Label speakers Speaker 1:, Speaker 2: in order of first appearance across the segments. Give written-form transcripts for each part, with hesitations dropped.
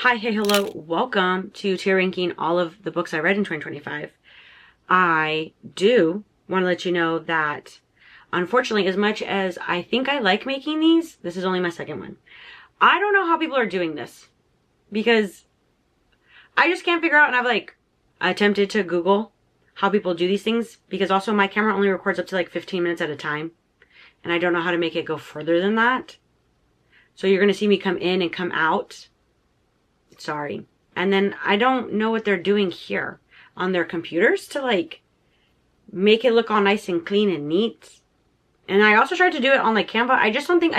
Speaker 1: Hi, hey, hello, welcome to tier ranking all of the books I read in 2025. I do want to let you know that, unfortunately, as much as I think I like making these, this is only my second one. I don't know how people are doing this, because I just can't figure out, and I've attempted to Google how people do these things, because also my camera only records up to 15 minutes at a time, and I don't know how to make it go further than that. So you're going to see me come in and come out. Sorry. And then I don't know what they're doing here on their computers to make it look all nice and clean and neat. And I also tried to do it on Canva. I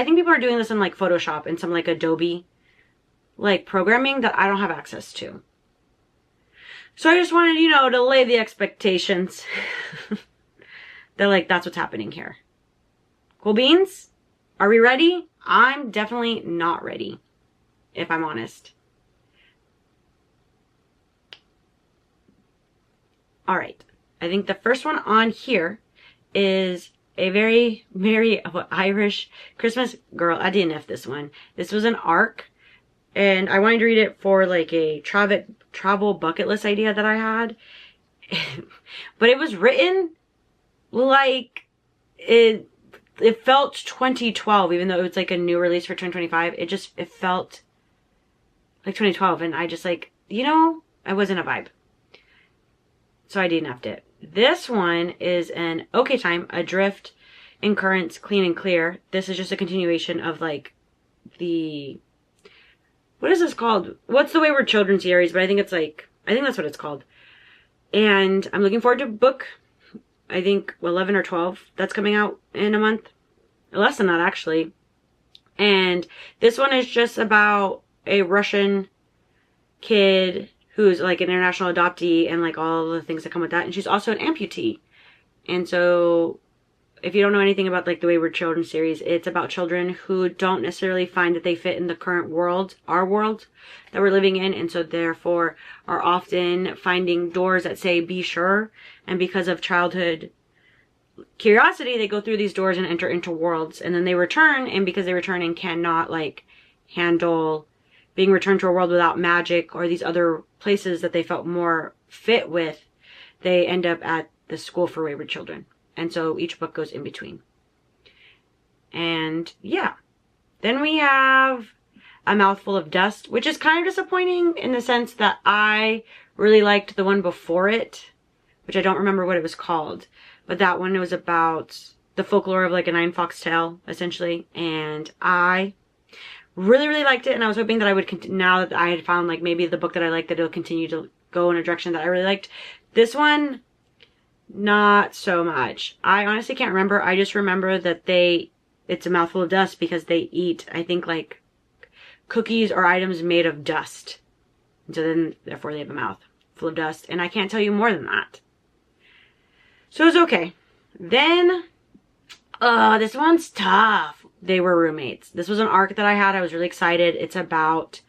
Speaker 1: think people are doing this in Photoshop and some Adobe programming that I don't have access to. So I just wanted, to lay the expectations that that's what's happening here. Cool beans? Are we ready? I'm definitely not ready, if I'm honest. All right, I think the first one on here is a very, very Irish Christmas girl. I DNF'd this one. This was an ARC, and I wanted to read it for a travel bucket list idea that I had. But it was written it felt 2012, even though it was a new release for 2025. It felt like 2012, and I just I wasn't a vibe. So I DNF'd it. This one is an Okay Time, Adrift, In Currents, Clean and Clear. This is just a continuation of the, what is this called? What's the Wayward Children series? But I think it's I think that's what it's called. And I'm looking forward to book, I think 11 or 12. That's coming out in a month. Less than that, actually. And this one is just about a Russian kid who's an international adoptee and all the things that come with that. And she's also an amputee. And so if you don't know anything about the Wayward Children series, it's about children who don't necessarily find that they fit in the current world, our world that we're living in. And so therefore are often finding doors that say, be sure. And because of childhood curiosity, they go through these doors and enter into worlds. And then they return. And because they return and cannot handle being returned to a world without magic or these other places that they felt more fit with, they end up at the school for wayward children. And so each book goes in between. And yeah. Then we have A Mouthful of Dust, which is kind of disappointing in the sense that I really liked the one before it, which I don't remember what it was called. But that one was about the folklore of a nine fox tale, essentially. And I really, really liked it, and I was hoping that I would now that I had found maybe the book that I liked, that it'll continue to go in a direction that I really liked. This one, not so much. I honestly can't remember. I just remember that it's a mouthful of dust because they eat, I think, cookies or items made of dust. And so then, therefore, they have a mouth full of dust, and I can't tell you more than that. So it was okay. Then, this one's tough. They Were Roommates. This was an arc that I had. I was really excited. It's about,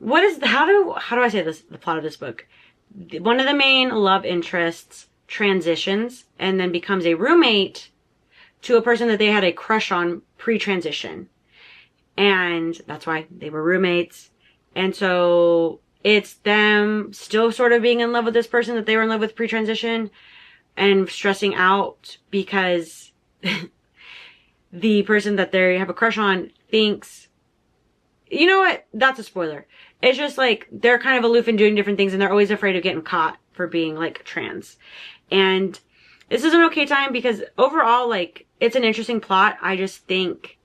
Speaker 1: how do I say this, the plot of this book? One of the main love interests transitions and then becomes a roommate to a person that they had a crush on pre-transition. And that's why they were roommates. And so it's them still sort of being in love with this person that they were in love with pre-transition and stressing out because the person that they have a crush on thinks, you know what? That's a spoiler. It's just they're kind of aloof and doing different things, and they're always afraid of getting caught for being trans. And this is an okay time because overall, it's an interesting plot. I just think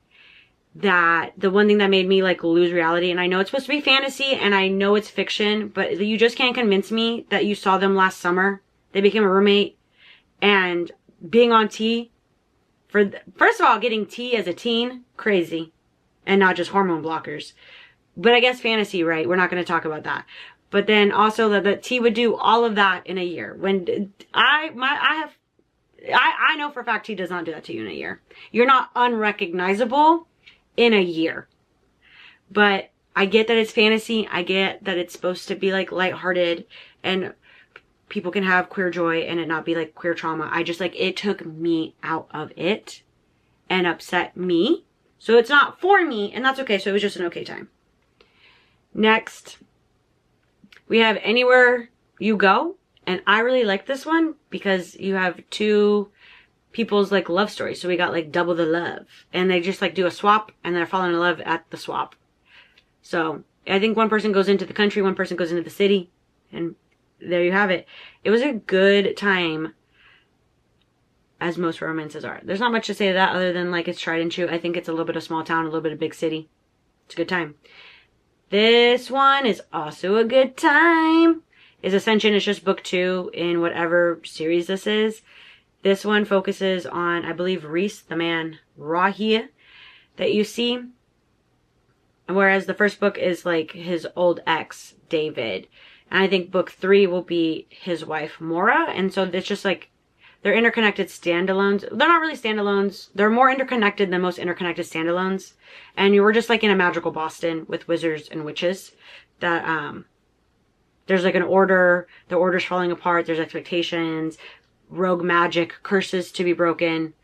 Speaker 1: that the one thing that made me lose reality, and I know it's supposed to be fantasy and I know it's fiction, but you just can't convince me that you saw them last summer. They became a roommate, and being on T, first of all, getting T as a teen, crazy. And not just hormone blockers. But I guess fantasy, right? We're not going to talk about that. But then also that T would do all of that in a year. When I know for a fact T does not do that to you in a year. You're not unrecognizable in a year. But I get that it's fantasy. I get that it's supposed to be lighthearted and people can have queer joy and it not be queer trauma. I just it took me out of it and upset me. So it's not for me, and that's okay. So it was just an okay time. Next, we have Anywhere You Go. And I really like this one because you have two people's like love stories. So we got like double the love. And they just like do a swap and they're falling in love at the swap. So I think one person goes into the country, one person goes into the city. And there you have it. It was a good time, as most romances are. There's not much to say to that other than like it's tried and true. I think it's a little bit of small town, a little bit of big city. It's a good time. This one is also a good time. Is Ascension. It's just book 2 in whatever series this is. This one focuses on, I believe, Reese, the man Rahia that you see. Whereas the first book is like his old ex, David. And I think book 3 will be his wife, Maura. And so it's just like, they're interconnected standalones. They're not really standalones. They're more interconnected than most interconnected standalones. And you were just like in a magical Boston with wizards and witches that, there's like an order, the order's falling apart, there's expectations, rogue magic, curses to be broken,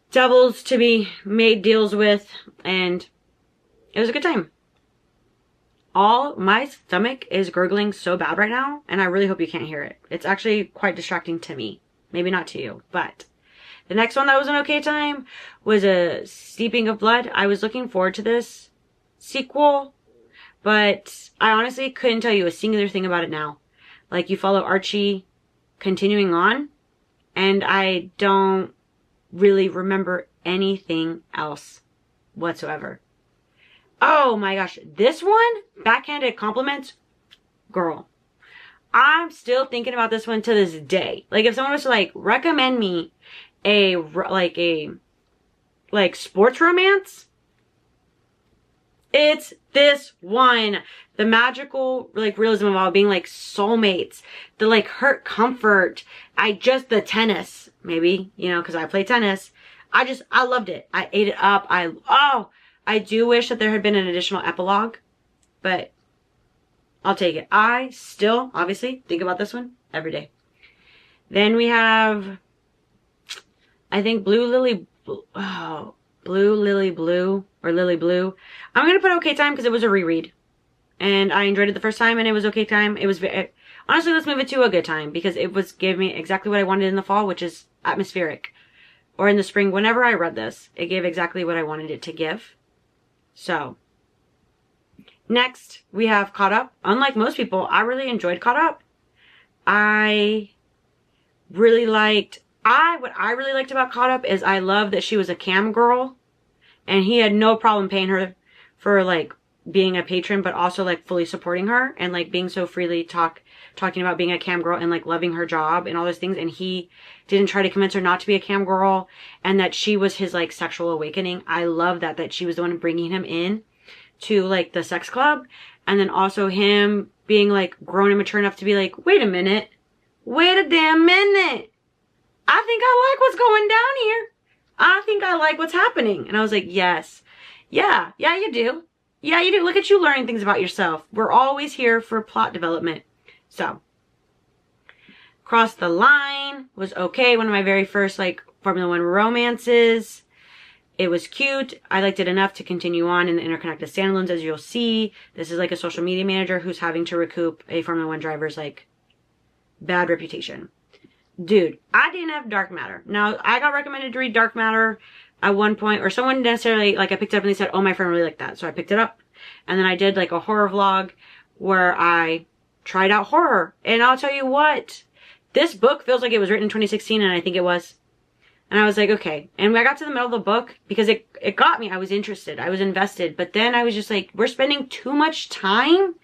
Speaker 1: devils to be made deals with, and it was a good time. My stomach is gurgling so bad right now, and I really hope you can't hear it. It's actually quite distracting to me. Maybe not to you, but the next one that was an okay time was a Steeping of Blood. I was looking forward to this sequel, but I honestly couldn't tell you a singular thing about it now. Like, you follow Archie continuing on, and I don't really remember anything else whatsoever. Oh my gosh, this one, backhanded compliments, girl. I'm still thinking about this one to this day. Like, if someone was to like recommend me a sports romance, it's this one. The magical like realism of all being like soulmates, the like hurt comfort. The tennis, maybe, you know, because I play tennis. I loved it. I ate it up. I do wish that there had been an additional epilogue, but I'll take it. I still obviously think about this one every day. Then we have, I think Blue Lily Blue. I'm going to put okay time because it was a reread. And I enjoyed it the first time and it was okay time. It was honestly, let's move it to a good time because it was giving me exactly what I wanted in the fall, which is atmospheric. Or in the spring, whenever I read this, it gave exactly what I wanted it to give. So, next we have Caught Up. Unlike most people, I really enjoyed Caught Up. What I really liked about Caught Up is I love that she was a cam girl and he had no problem paying her for like being a patron, but also like fully supporting her and like being so freely talking about being a cam girl and like loving her job and all those things. And he didn't try to convince her not to be a cam girl and that she was his like sexual awakening. I love that she was the one bringing him in to like the sex club. And then also him being like grown and mature enough to be like, wait a damn minute. I think I like what's going down here. I think I like what's happening. And I was like, yes. Yeah, you do. Yeah, you do. Look at you learning things about yourself. We're always here for plot development. So, Cross the Line was okay. One of my very first like Formula One romances. It was cute. I liked it enough to continue on in the interconnected standalones. As you'll see, this is like a social media manager who's having to recoup a Formula One driver's like bad reputation. Dude, I didn't have Dark Matter. Now, I got recommended to read Dark Matter at one point, or someone necessarily, like, I picked it up and they said, oh, my friend really liked that. So I picked it up. And then I did, like, a horror vlog where I tried out horror. And I'll tell you what, this book feels like it was written in 2016, and I think it was. And I was like, okay. And when I got to the middle of the book, because it got me, I was interested. I was invested. But then I was just like, we're spending too much time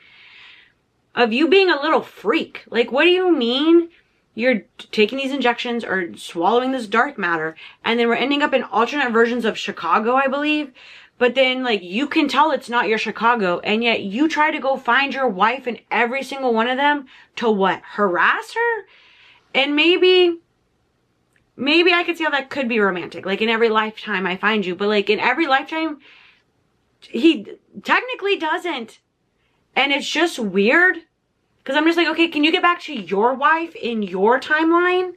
Speaker 1: of you being a little freak. Like, what do you mean? You're taking these injections or swallowing this dark matter, and then we're ending up in alternate versions of Chicago, I believe. But then, like, you can tell it's not your Chicago, and yet you try to go find your wife in every single one of them to what? Harass her? And maybe I could see how that could be romantic. Like, in every lifetime I find you, but like in every lifetime, he technically doesn't. And it's just weird. Because I'm just like, okay, can you get back to your wife in your timeline?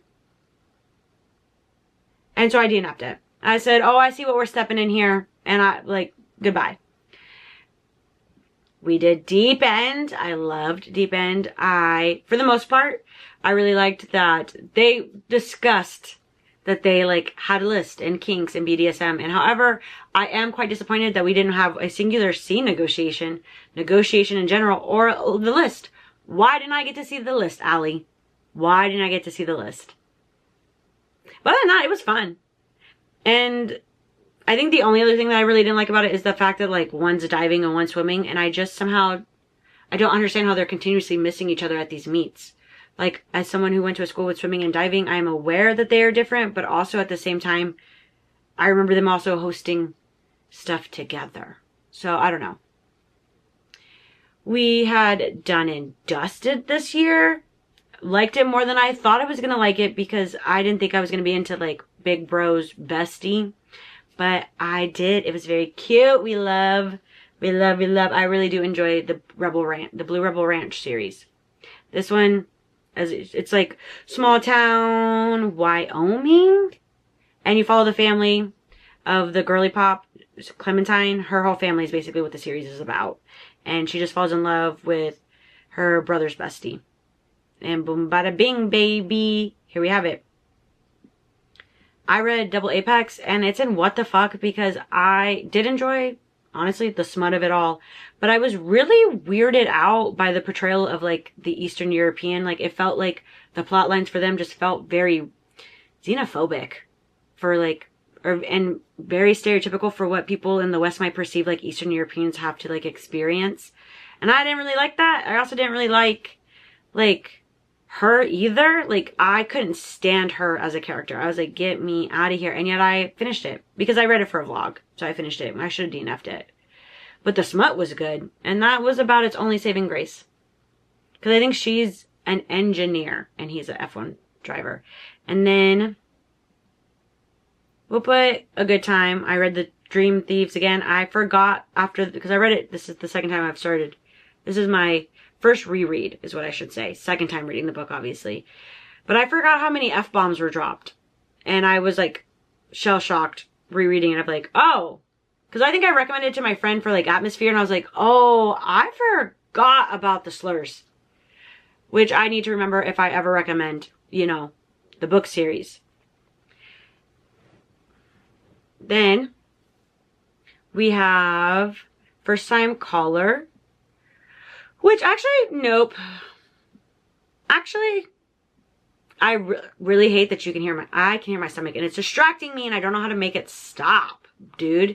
Speaker 1: And so I DNF'd it. I said, oh, I see what we're stepping in here. And I, like, goodbye. We did Deep End. I loved Deep End. For the most part, I really liked that they discussed that they like had a list and kinks and BDSM. And however, I am quite disappointed that we didn't have a singular scene negotiation in general, or the list. Why didn't I get to see the list, Allie? Why didn't I get to see the list? But other than that, it was fun. And I think the only other thing that I really didn't like about it is the fact that like one's diving and one's swimming, and I just somehow, I don't understand how they're continuously missing each other at these meets. Like, as someone who went to a school with swimming and diving, I am aware that they are different, but also at the same time, I remember them also hosting stuff together. So, I don't know. We had Done and Dusted this year. Liked it more than I thought I was going to like it, because I didn't think I was going to be into, like, Big Bro's bestie. But I did. It was very cute. We love. I really do enjoy the Blue Rebel Ranch series. This one, it's like small town Wyoming, and you follow the family of the girly pop Clementine. Her whole family is basically what the series is about, and she just falls in love with her brother's bestie, and boom bada bing baby, here we have it. I read Double Apex, and it's in what the fuck, because I did enjoy, honestly, the smut of it all. But I was really weirded out by the portrayal of, like, the Eastern European. Like, it felt like the plot lines for them just felt very xenophobic for, like, and very stereotypical for what people in the West might perceive, like, Eastern Europeans have to, like, experience. And I didn't really like that. I also didn't really like, her either. Like, I couldn't stand her as a character. I was like, get me out of here. And yet I finished it because I read it for a vlog. So I finished it. I should have DNF'd it. But the smut was good. And that was about its only saving grace. Because I think she's an engineer and he's an F1 driver. And then we'll put A Good Time. I read The Dream Thieves again. I forgot because I read it. This is the second time I've started. This is my first reread, is what I should say. Second time reading the book, obviously. But I forgot how many F-bombs were dropped. And I was, like, shell-shocked rereading it. I'm like, oh. Because I think I recommended it to my friend for, like, atmosphere. And I was like, oh, I forgot about the slurs. Which I need to remember if I ever recommend, you know, the book series. Then we have First Time Caller. Which actually, nope. Actually, I really hate that you can hear I can hear my stomach and it's distracting me and I don't know how to make it stop, dude.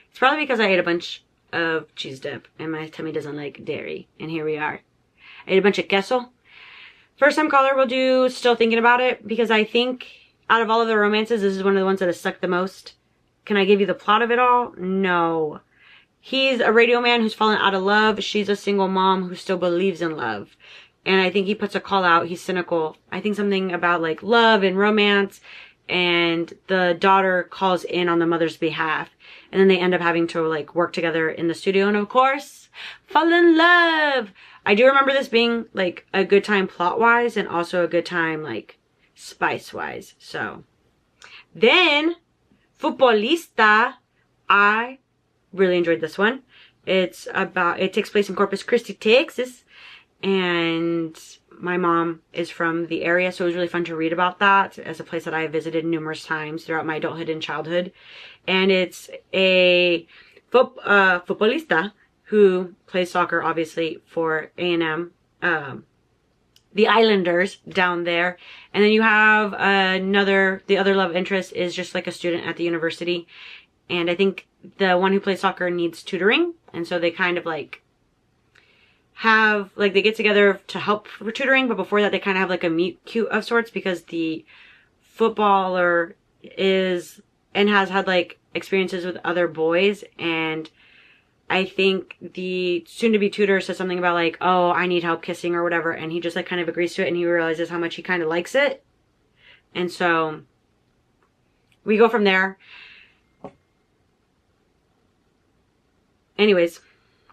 Speaker 1: It's probably because I ate a bunch of cheese dip and my tummy doesn't like dairy. And here we are. I ate a bunch of queso. First Time Caller we'll do Still Thinking About It, because I think out of all of the romances, this is one of the ones that has stuck the most. Can I give you the plot of it all? No. He's a radio man who's fallen out of love. She's a single mom who still believes in love. And I think he puts a call out. He's cynical. I think something about like love and romance. And the daughter calls in on the mother's behalf. And then they end up having to like work together in the studio. And of course, fall in love. I do remember this being like a good time plot wise and also a good time like spice wise. So then Futbolista, I really enjoyed this one. It takes place in Corpus Christi, Texas, and my mom is from the area, so it was really fun to read about that as a place that I have visited numerous times throughout my adulthood and childhood. And it's a futbolista who plays soccer, obviously, for A&M, the Islanders down there. And then you have the other love interest is just like a student at the university. And I think the one who plays soccer needs tutoring. And so they kind of like have, like they get together to help for tutoring. But before that, they kind of have like a meet cute of sorts, because the footballer is and has had like experiences with other boys. And I think the soon-to-be tutor says something about like, oh, I need help kissing or whatever. And he just like kind of agrees to it, and he realizes how much he kind of likes it. And so we go from there. Anyways,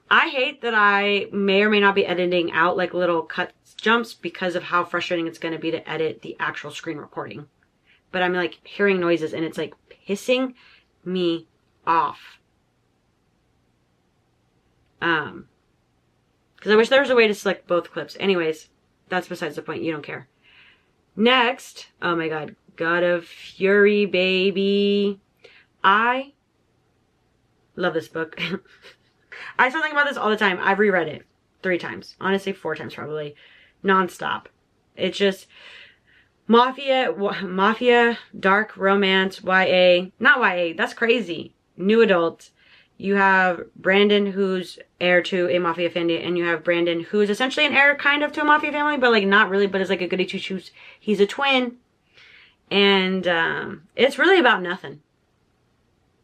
Speaker 1: I hate that I may or may not be editing out like little cut jumps because of how frustrating it's going to be to edit the actual screen recording. But I'm like hearing noises and it's like pissing me off. Because I wish there was a way to select both clips. Anyways, that's besides the point. You don't care. Next, oh my god, God of Fury, baby. I love this book. I still think about this all the time. I've reread it 3 times. Honestly, 4 times probably. Non-stop. It's just mafia, dark romance, YA. Not YA, that's crazy. New adult. You have Brandon, who's heir to a mafia family, and you have Brandon, who's essentially an heir kind of to a mafia family, but like not really, but is like a goody two-shoes. He's a twin. And it's really about nothing.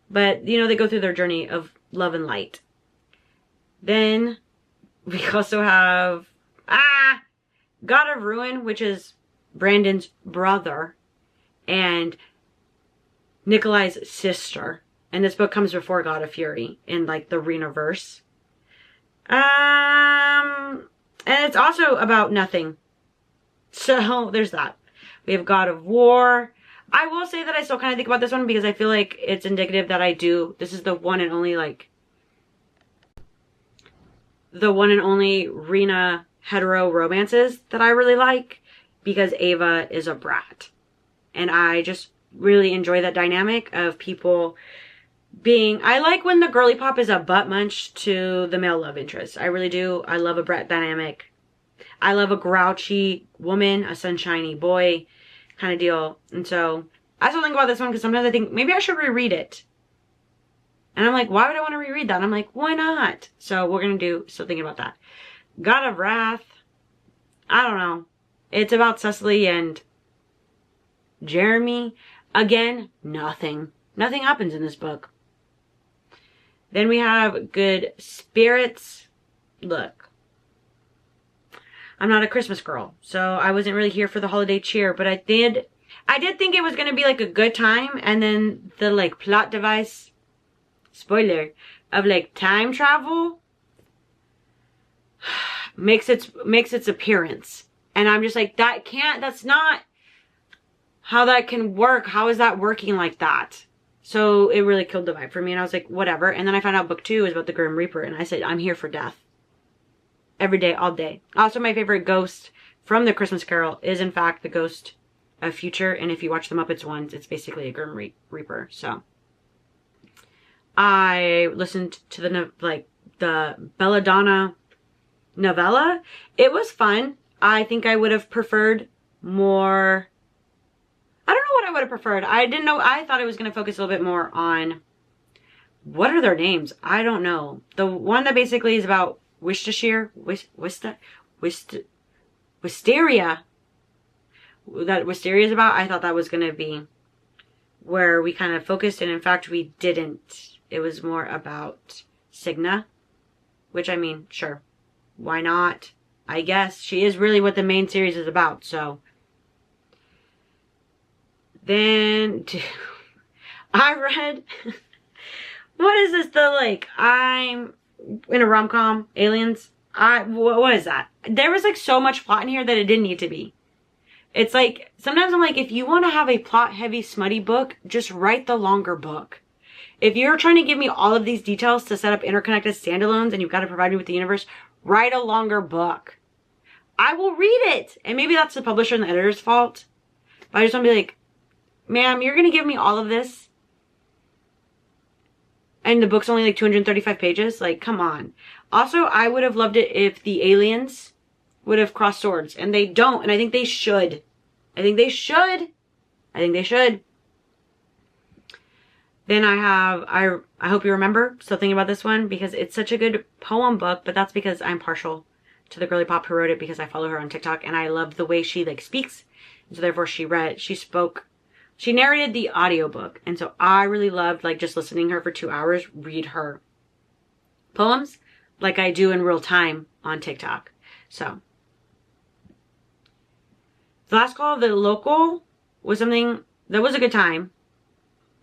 Speaker 1: But, you know, they go through their journey of love and light. Then we also have God of Ruin, which is Brandon's brother and Nikolai's sister. And this book comes before God of Fury in like the Renaverse. And it's also about nothing. So there's that. We have God of War. I will say that I still kind of think about this one because I feel like it's indicative that I do. This is the one and only Rena hetero romances that I really like because Ava is a brat. And I just really enjoy that dynamic of people being, I like when the girly pop is a butt munch to the male love interest. I really do. I love a brat dynamic. I love a grouchy woman, a sunshiny boy kind of deal. And so I still think about this one because sometimes I think maybe I should reread it. And I'm like, why would I want to reread that? And I'm like, why not? So we're going to still thinking about that. God of Wrath. I don't know. It's about Cecily and Jeremy. Again, nothing. Nothing happens in this book. Then we have Good Spirits. Look, I'm not a Christmas girl, so I wasn't really here for the holiday cheer, but I did think it was going to be like a good time, and then the like plot device, spoiler, of like time travel makes its appearance. And I'm just like, that's not how that can work. How is that working like that? So it really killed the vibe for me, and I was like, whatever. And then I found out book 2 is about the Grim Reaper, and I said, I'm here for death. Every day, all day. Also, my favorite ghost from the Christmas Carol is, in fact, the ghost of Future. And if you watch the Muppets ones, it's basically a Grim Reaper. So I listened to the Belladonna novella. It was fun. I think I would have preferred more. I don't know what I would have preferred. I didn't know. I thought it was going to focus a little bit more on, what are their names? I don't know. The one that basically is about Wisteria. That Wisteria is about. I thought that was going to be where we kind of focused, and in fact we didn't. It was more about Signa, which, I mean, sure, why not? I guess she is really what the main series is about. So then I read what is this, I'm in a rom-com, Aliens. What is that? There was like so much plot in here that it didn't need to be. It's like, sometimes I'm like, if you want to have a plot-heavy, smutty book, just write the longer book. If you're trying to give me all of these details to set up interconnected standalones and you've got to provide me with the universe, write a longer book. I will read it. And maybe that's the publisher and the editor's fault. But I just want to be like, ma'am, you're going to give me all of this? And the book's only like 235 pages? Like, come on. Also, I would have loved it if the aliens would have crossed swords. And they don't. And I think they should. I think they should. Then I have, I hope you remember, still thinking about this one, because it's such a good poem book, but that's because I'm partial to the girly pop who wrote it, because I follow her on TikTok and I love the way she like speaks. And so therefore she narrated the audiobook. And so I really loved like just listening to her for 2 hours, read her poems like I do in real time on TikTok. So the Last Call of the Local was something that was a good time.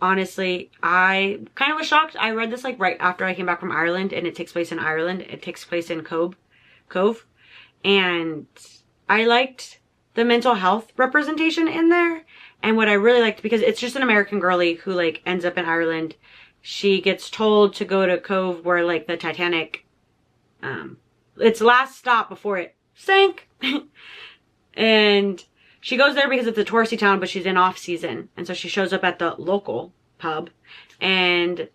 Speaker 1: Honestly, I kind of was shocked. I read this like right after I came back from Ireland, and it takes place in Ireland. It takes place in Cove. And I liked the mental health representation in there. And what I really liked, because it's just an American girly who like ends up in Ireland. She gets told to go to Cove where like the Titanic its last stop before it sank. And she goes there because it's a touristy town, but she's in off season. And so she shows up at the local pub, and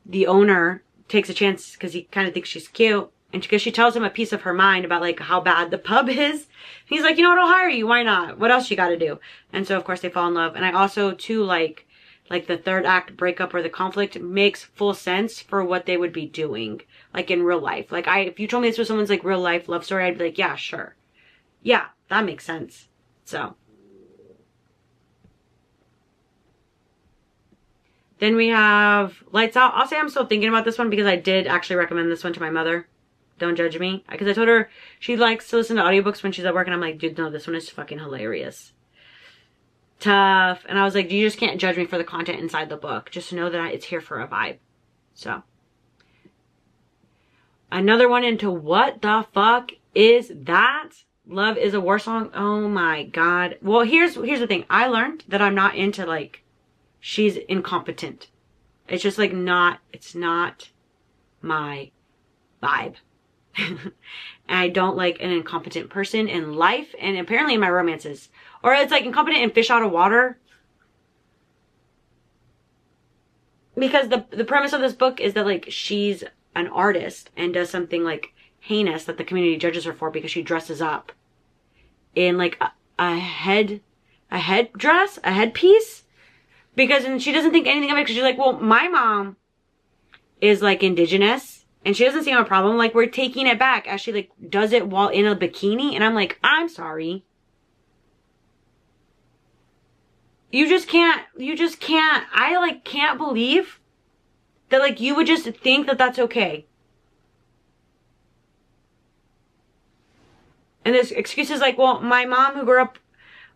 Speaker 1: the owner takes a chance because he kind of thinks she's cute. And because she tells him a piece of her mind about like how bad the pub is. He's like, you know what, I'll hire you. Why not? What else you got to do? And so of course they fall in love. And I also too like the third act breakup or the conflict makes full sense for what they would be doing. Like in real life. Like if you told me this was someone's like real life love story, I'd be like, yeah, sure. Yeah, that makes sense. So. Then we have Lights Out. I'll say I'm still thinking about this one because I did actually recommend this one to my mother. Don't judge me. Because I told her she likes to listen to audiobooks when she's at work. And I'm like, dude, no, this one is fucking hilarious. Tough. And I was like, you just can't judge me for the content inside the book. Just know that it's here for a vibe. So. Another one into what the fuck is that? Love is a War Song. Oh my God. Well, here's the thing. I learned that I'm not into like, she's incompetent. It's just like it's not my vibe. I don't like an incompetent person in life and apparently in my romances. Or it's like incompetent and fish out of water. Because the premise of this book is that like she's an artist and does something like heinous that the community judges her for because she dresses up in like a headdress, a headpiece. Because and she doesn't think anything of it because she's like, well, my mom is like indigenous. And she doesn't see a problem. Like, we're taking it back as she, like, does it while in a bikini. And I'm like, I'm sorry. You just can't. I, like, can't believe that, like, you would just think that that's okay. And this excuse is like, well, my mom who grew up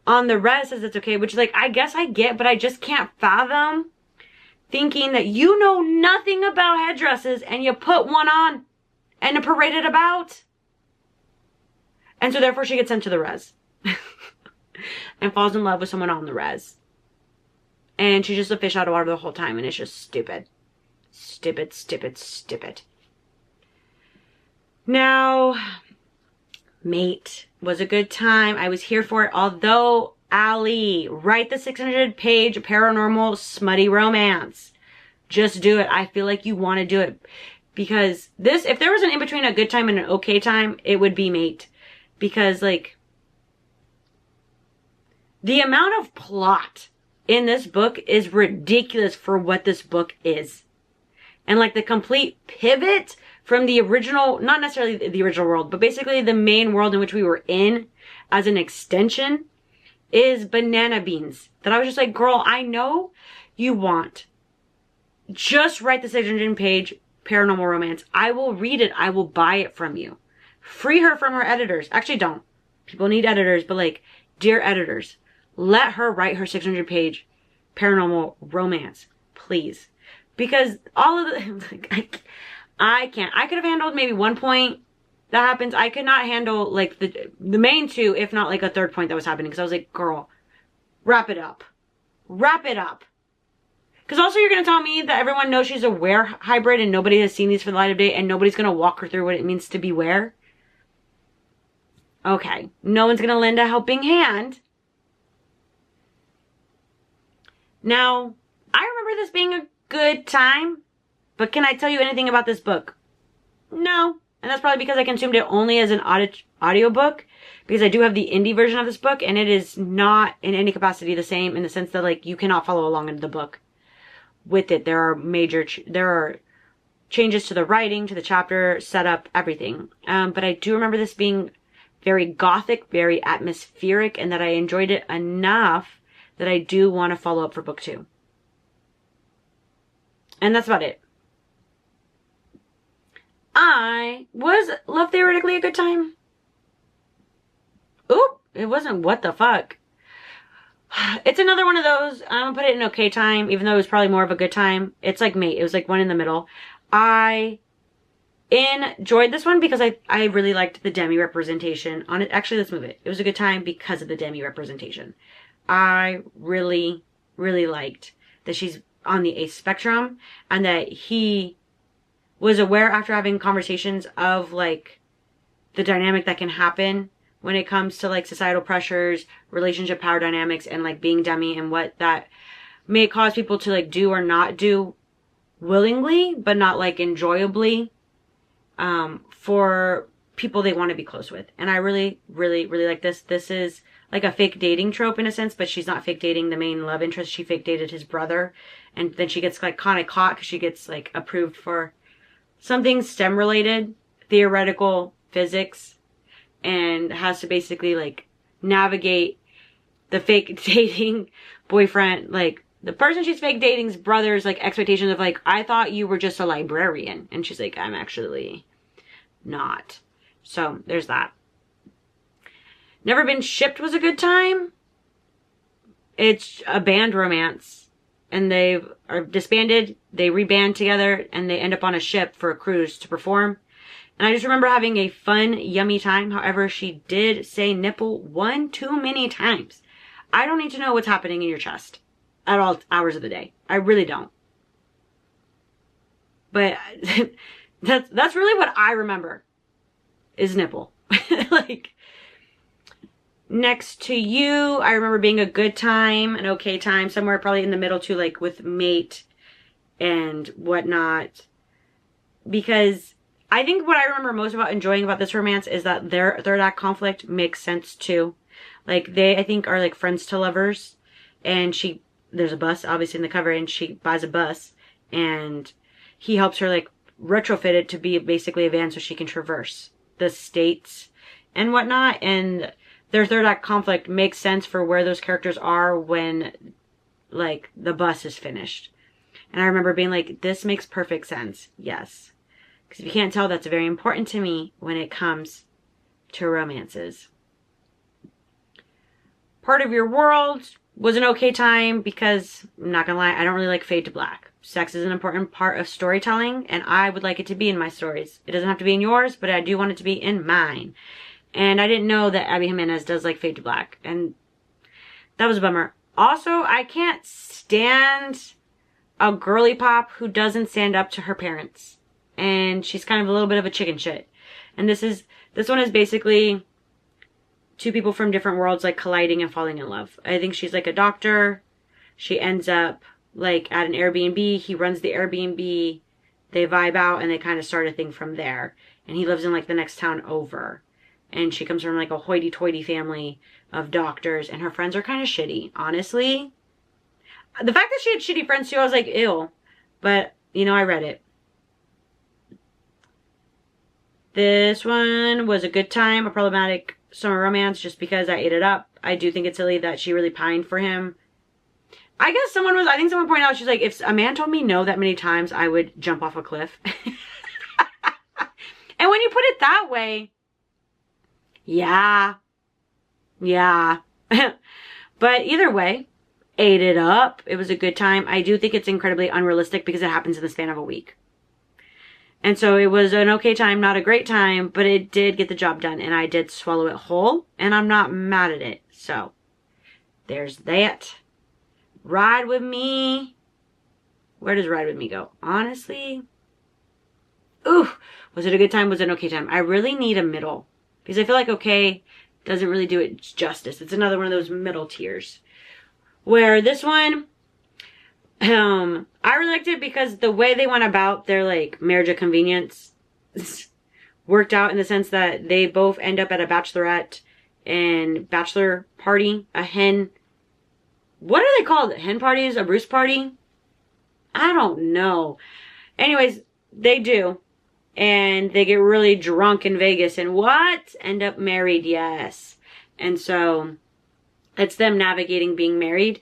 Speaker 1: on the res says it's okay. Which is like, I guess I get, but I just can't fathom thinking that you know nothing about headdresses and you put one on and parade it about. And so therefore she gets sent to the res. And falls in love with someone on the res. And she's just a fish out of water the whole time. And it's just stupid. Stupid, stupid, stupid. Now, Mate was a good time. I was here for it. Although, Allie, write the 600-page paranormal smutty romance. Just do it. I feel like you want to do it. Because this, if there was an in-between a good time and an okay time, it would be Mate. Because, like, the amount of plot in this book is ridiculous for what this book is. And, like, the complete pivot from the original, not necessarily the original world, but basically the main world in which we were in as an extension is banana beans. That I was just like, girl, I know you want. Just write the 600-page paranormal romance. I will read it. I will buy it from you. Free her from her editors. Actually, don't. People need editors, but like, dear editors, let her write her 600-page paranormal romance, please. Because all of the, I can't. I could have handled maybe one point that happens. I could not handle like the main two, if not like a third point that was happening. Because I was like, girl, wrap it up. Wrap it up. Because also you're going to tell me that everyone knows she's a were hybrid and nobody has seen these for the light of day and nobody's going to walk her through what it means to be were. Okay. No one's going to lend a helping hand. Now, I remember this being a good time, but can I tell you anything about this book? No. And that's probably because I consumed it only as an audiobook, because I do have the indie version of this book, and it is not in any capacity the same in the sense that, like, you cannot follow along in the book with it. There are changes to the writing, to the chapter, setup, everything. But I do remember this being very gothic, very atmospheric, and that I enjoyed it enough that I do want to follow up for book 2. And that's about it. Was Love Theoretically a good time? Oop, it wasn't what the fuck. It's another one of those, I'm gonna put it in okay time, even though it was probably more of a good time. It's like Mate, it was like one in the middle. I enjoyed this one because I really liked the demi-representation on it. Actually, let's move it. It was a good time because of the demi-representation. I really, really liked that she's on the ace spectrum and that he was aware after having conversations of like the dynamic that can happen when it comes to like societal pressures, relationship power dynamics, and like being dummy, and what that may cause people to like do or not do willingly, but not like enjoyably, for people they want to be close with. And I really, really, really like this. This is like a fake dating trope in a sense, but she's not fake dating the main love interest. She fake dated his brother. And then she gets like kind of caught because she gets like approved for something STEM related, theoretical physics, and has to basically like navigate the fake dating boyfriend, like the person she's fake dating's brother's like expectations of like, I thought you were just a librarian. And she's like, I'm actually not. So there's that. Never Been Shipped was a good time. It's a band romance, and they are disbanded. They reband together, and they end up on a ship for a cruise to perform. And I just remember having a fun, yummy time. However, she did say nipple one too many times. I don't need to know what's happening in your chest at all hours of the day. I really don't. But that's really what I remember is nipple. Like, Next to You, I remember being a good time, an okay time, somewhere probably in the middle too, like with mate and whatnot. Because I think what I remember most about enjoying about this romance is that their third act conflict makes sense too. Like, they, I think, are like friends to lovers, and there's a bus obviously in the cover, and she buys a bus, and he helps her like retrofit it to be basically a van so she can traverse the states and whatnot. And their third act conflict makes sense for where those characters are when like the bus is finished. And I remember being like, this makes perfect sense. Yes. Because if you can't tell, that's very important to me when it comes to romances. Part of Your World was an okay time because, I'm not gonna lie, I don't really like fade to black. Sex is an important part of storytelling, and I would like it to be in my stories. It doesn't have to be in yours, but I do want it to be in mine. And I didn't know that Abby Jimenez does like fade to black, and that was a bummer. Also, I can't stand a girly pop who doesn't stand up to her parents. And she's kind of a little bit of a chicken shit. And this one is basically two people from different worlds like colliding and falling in love. I think she's like a doctor. She ends up like at an Airbnb. He runs the Airbnb. They vibe out and they kind of start a thing from there. And he lives in like the next town over. And she comes from like a hoity-toity family of doctors, and her friends are kind of shitty, honestly. The fact that she had shitty friends too, I was like, ew. But, you know, I read it. This one was a good time, a problematic summer romance, just because I ate it up. I do think it's silly that she really pined for him. I think someone pointed out, she's like, if a man told me no that many times, I would jump off a cliff. And when you put it that way, yeah. But either way, ate it up. It was a good time. I do think it's incredibly unrealistic because it happens in the span of a week. And so it was an okay time, not a great time, but it did get the job done, and I did swallow it whole, and I'm not mad at it. So there's that. Ride With Me. Where does Ride With Me go? Honestly, ooh, was it a good time? Was it an okay time? I really need a middle, because I feel like okay doesn't really do it justice. It's another one of those middle tiers. Where this one, I really liked it because the way they went about their like marriage of convenience worked out in the sense that they both end up at a bachelorette and bachelor party, a hen. What are they called? Hen parties? A Bruce party? I don't know. Anyways, they do. And they get really drunk in Vegas and what? End up married, yes. And so it's them navigating being married.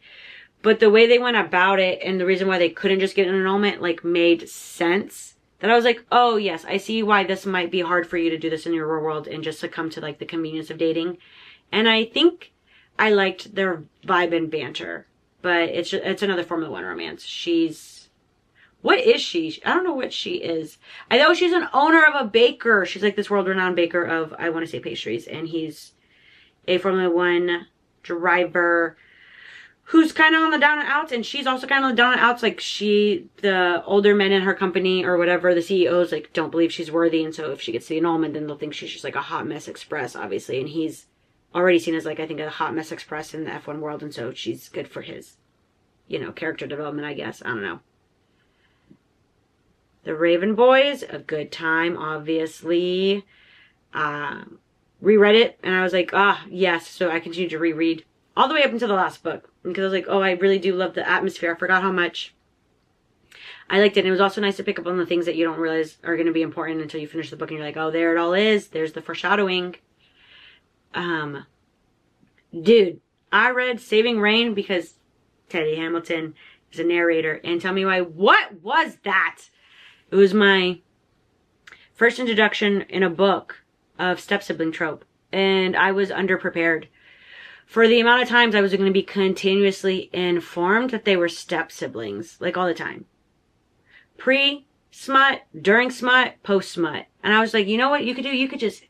Speaker 1: But the way they went about it and the reason why they couldn't just get an annulment like made sense. That I was like, oh yes, I see why this might be hard for you to do this in your real world and just succumb to like the convenience of dating. And I think I liked their vibe and banter. But it's another Formula One romance. What is she? I don't know what she is. I know she's an owner of a baker. She's like this world-renowned baker of, I want to say pastries. And he's a Formula One driver who's kind of on the down and outs, and she's also kind of on the down and outs. Like, the older men in her company or whatever, the CEOs, like, don't believe she's worthy, and so if she gets the annulment, then they'll think she's just like a hot mess express, obviously, and he's already seen as, like, I think a hot mess express in the F1 world, and so she's good for his, you know, character development, I guess. I don't know. The Raven Boys, a good time, obviously. Reread it, and I was like, yes, so I continued to reread all the way up until the last book, because I was like, oh, I really do love the atmosphere. I forgot how much I liked it. And it was also nice to pick up on the things that you don't realize are going to be important until you finish the book, and you're like, oh, there it all is. There's the foreshadowing. Dude, I read Saving Rain because Teddy Hamilton is a narrator, and tell me why. What was that? It was my first introduction in a book of step-sibling trope, and I was underprepared for the amount of times I was going to be continuously informed that they were step-siblings, like all the time. Pre-smut, during smut, post-smut. And I was like, you know what you could do? You could just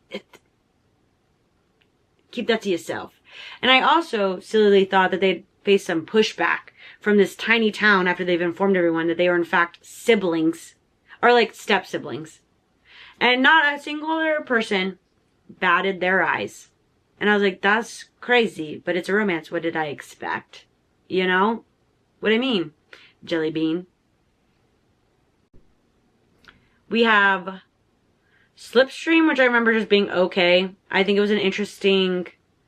Speaker 1: keep that to yourself. And I also sillily thought that they'd face some pushback from this tiny town after they've informed everyone that they are in fact siblings, or like step-siblings. And not a singular person batted their eyes. And I was like, that's crazy, but it's a romance. What did I expect? You know? What I mean? Jelly bean. We have Slipstream, which I remember just being okay. I think it was an interesting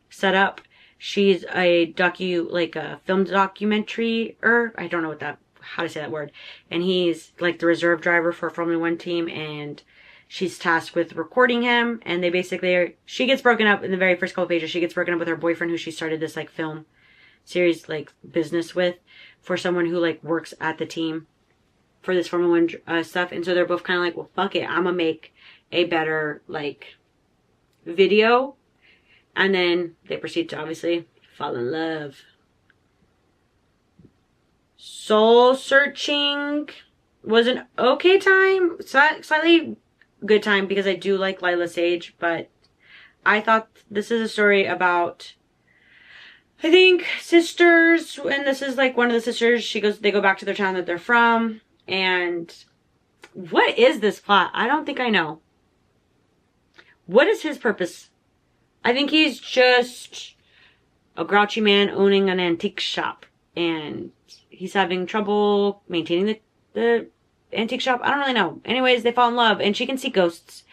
Speaker 1: setup. She's a film documentary-er. I don't know how to say that word. And he's like the reserve driver for a Formula 1 team, and she's tasked with recording him, and they basically she gets broken up in the very first couple pages. She gets broken up with her boyfriend, who she started this like film series like business with, for someone who like works at the team for this Formula 1 stuff. And so they're both kind of like, well, fuck it, I'm gonna make a better like video. And then they proceed to obviously fall in love. Soul Searching was an okay time, slightly good time, because I do like Lila Sage, but I thought this is a story about, I think, sisters, and this is like one of the sisters, they go back to their town that they're from, and what is this plot? I don't think I know. What is his purpose? I think he's just a grouchy man owning an antique shop, and he's having trouble maintaining the antique shop. I don't really know. Anyways, they fall in love, and she can see ghosts.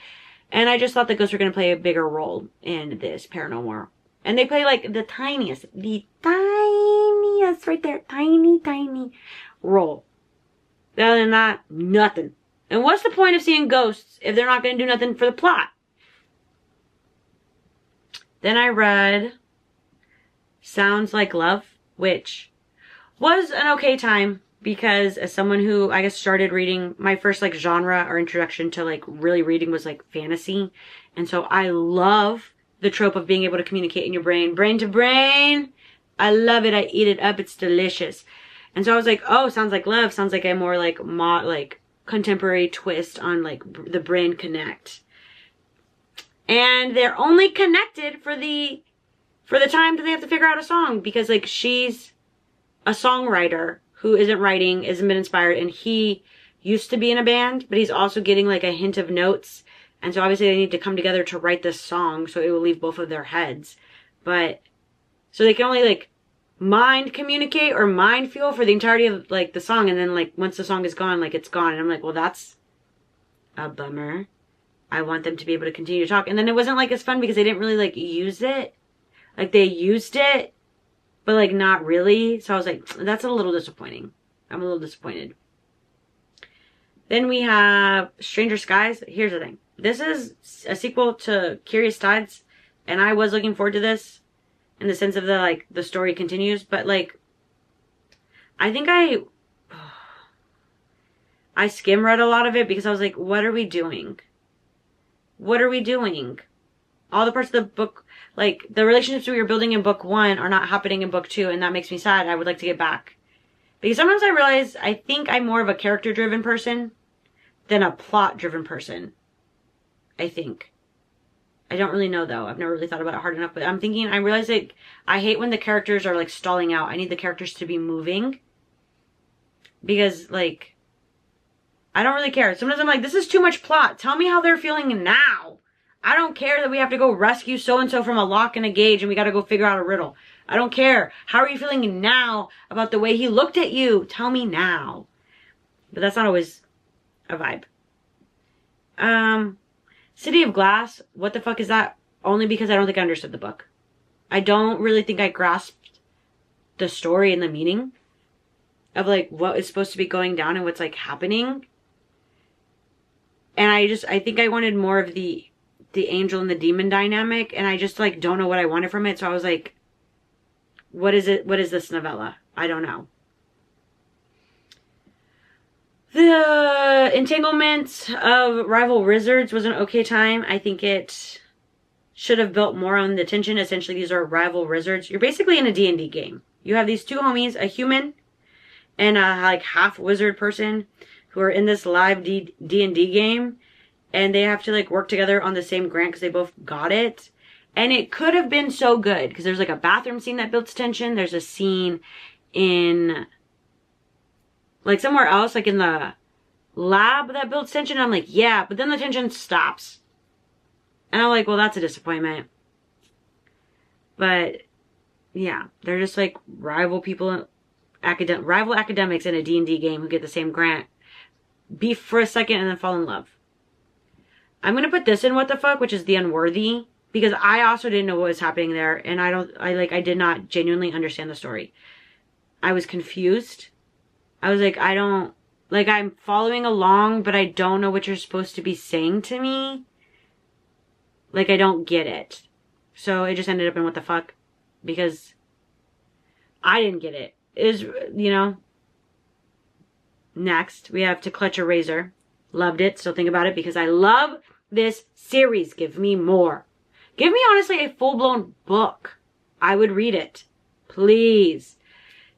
Speaker 1: And I just thought the ghosts were going to play a bigger role in this paranormal. And they play like the tiniest right there, tiny role. Other than that, nothing. And what's the point of seeing ghosts if they're not going to do nothing for the plot? Then I read Sounds Like Love, which was an okay time, because as someone who, I guess, started reading, my first like genre or introduction to like really reading was like fantasy. And so I love the trope of being able to communicate in your brain to brain. I love it. I eat it up. It's delicious. And so I was like, oh, Sounds Like Love sounds like a more like contemporary twist on like the brain connect. And they're only connected for the time that they have to figure out a song, because like she's a songwriter who isn't been inspired, and he used to be in a band, but he's also getting like a hint of notes, and so obviously they need to come together to write this song, so it will leave both of their heads. But so they can only like mind communicate or mind feel for the entirety of like the song, and then like once the song is gone, like it's gone. And I'm like, well, that's a bummer. I want them to be able to continue to talk. And then it wasn't like as fun because they didn't really like use it. Like they used it, but like not really. So I was like, that's a little disappointing. I'm a little disappointed. Then we have Stranger Skies. Here's the thing. This is a sequel to Curious Tides, and I was looking forward to this in the sense of the story continues, but like I think I skim read a lot of it because I was like, what are we doing? What are we doing? All the parts of the book, like the relationships we were building in book 1 are not happening in book 2, and that makes me sad. I would like to get back. Because sometimes I realize I think I'm more of a character-driven person than a plot-driven person. I think. I don't really know though. I've never really thought about it hard enough, but I'm thinking, I realize like, I hate when the characters are like stalling out. I need the characters to be moving. Because like, I don't really care. Sometimes I'm like, this is too much plot. Tell me how they're feeling now. I don't care that we have to go rescue so-and-so from a lock and a gauge and we got to go figure out a riddle. I don't care. How are you feeling now about the way he looked at you? Tell me now. But that's not always a vibe. City of Glass. What the fuck is that? Only because I don't think I understood the book. I don't really think I grasped the story and the meaning of like what is supposed to be going down and what's like happening. And I think I wanted more of the angel and the demon dynamic, and I just like don't know what I wanted from it. So I was like, what is it? What is this novella? I don't know. The entanglement of rival wizards was an okay time. I think it should have built more on the tension. Essentially, these are rival wizards. You're basically in a D&D game. You have these two homies, a human and a like half wizard person, who are in this live D&D game, and they have to like work together on the same grant because they both got it. And it could have been so good because there's like a bathroom scene that builds tension. There's a scene in like somewhere else, like in the lab, that builds tension. And I'm like, yeah, but then the tension stops. And I'm like, well, that's a disappointment. But yeah, they're just like rival people, rival academics in a D&D game who get the same grant, beef for a second, and then fall in love. I'm going to put this in what the fuck, which is the unworthy, because I also didn't know what was happening there, and I did not genuinely understand the story. I was confused. I was like, I'm following along, but I don't know what you're supposed to be saying to me. Like, I don't get it. So it just ended up in what the fuck, because I didn't get it. Next, we have To Clutch a Razor. Loved it. Still think about it because I love this series. Give me more. Give me, honestly, a full-blown book. I would read it. Please.